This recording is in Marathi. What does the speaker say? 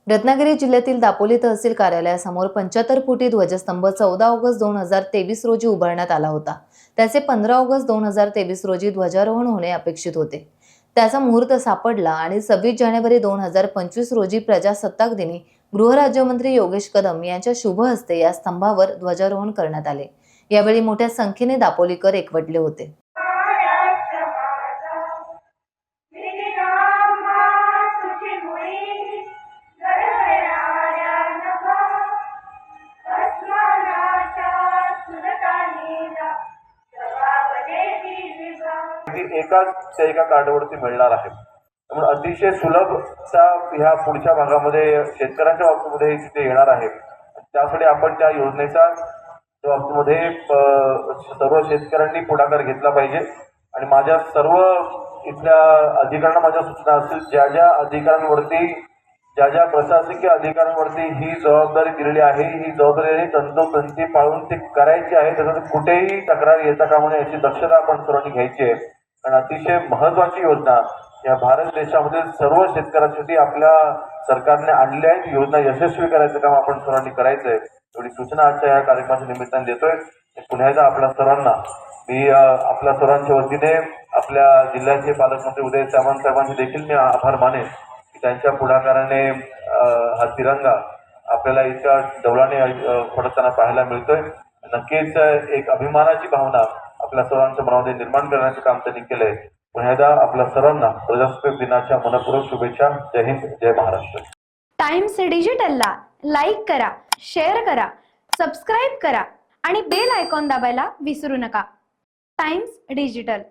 रत्नागिरी जिल्ह्यातील दापोली तहसील कार्यालयासमोर 75 फुटी ध्वजस्तंभ 14 ऑगस्ट 2023 रोजी उभारण्यात आला होता। त्याचे 15 ऑगस्ट 2023 रोजी ध्वजारोहण होणे अपेक्षित होते। त्याचा मुहूर्त सापडला आणि 26 जानेवारी 2025 रोजी प्रजासत्ताक दिनी गृहराज्यमंत्री योगेश कदम यांच्या शुभ हस्ते या स्तंभावर ध्वजारोहण करण्यात आले। यावेळी मोठ्या संख्येने दापोलीकर एकवटले होते। एका कार्डवरती मिळणार आहे। त्यामुळे अतिशय सुलभता ह्या पुढच्या भागामध्ये शेतकऱ्यांच्या बाबतीमध्ये तिथे येणार आहे। त्यासाठी आपण त्या योजनेचा बाबतीमध्ये सर्व शेतकऱ्यांनी पुढाकार घेतला पाहिजे आणि माझ्या सर्व इथल्या अधिकाऱ्यांना माझ्या सूचना असतील, ज्या अधिकाऱ्यांवरती ज्या प्रशासकीय अधिकाऱ्यांवरती ही जबाबदारी दिलेली आहे, ही जबाबदारी तंतोतंती पाळून ते करायची आहे। त्यासाठी कुठेही तक्रार येता कामा नये याची दक्षता आपण सर्वांनी घ्यायची आहे। कारण अतिशय महत्वाची योजना या भारत देशामध्ये सर्व शेतकऱ्यांसाठी आपल्या सरकारने आणली आहे। योजना यशस्वी करायचं काम आपण सर्वांनी करायचं आहे। एवढी सूचना आजच्या या कार्यक्रमाच्या निमित्ताने देतोय। पुन्हा एकदा आपल्या सर्वांना मी आपल्या सर्वांच्या वतीने आपल्या जिल्ह्याचे पालकमंत्री उदय सामंत साहेबांचे देखील मी आभार मानेन की त्यांच्या पुढाकाराने हा तिरंगा आपल्याला इतक्या डौलाने फडकताना पाहायला मिळतोय। नक्कीच एक अभिमानाची भावना आपल्या सर्वांच्या मनामध्ये निर्माण करण्याचं काम त्यांनी केलंय। पुन्हा एकदा आपल्या सर्वांना प्रजासत्ताक दिनाच्या मनपूर्वक शुभेच्छा। जय हिंद, जय महाराष्ट्र। टाइम्स डिजिटलला लाईक करा, शेअर करा, सबस्क्राईब करा आणि बेल आयकॉन दाबायला विसरू नका। Times digital.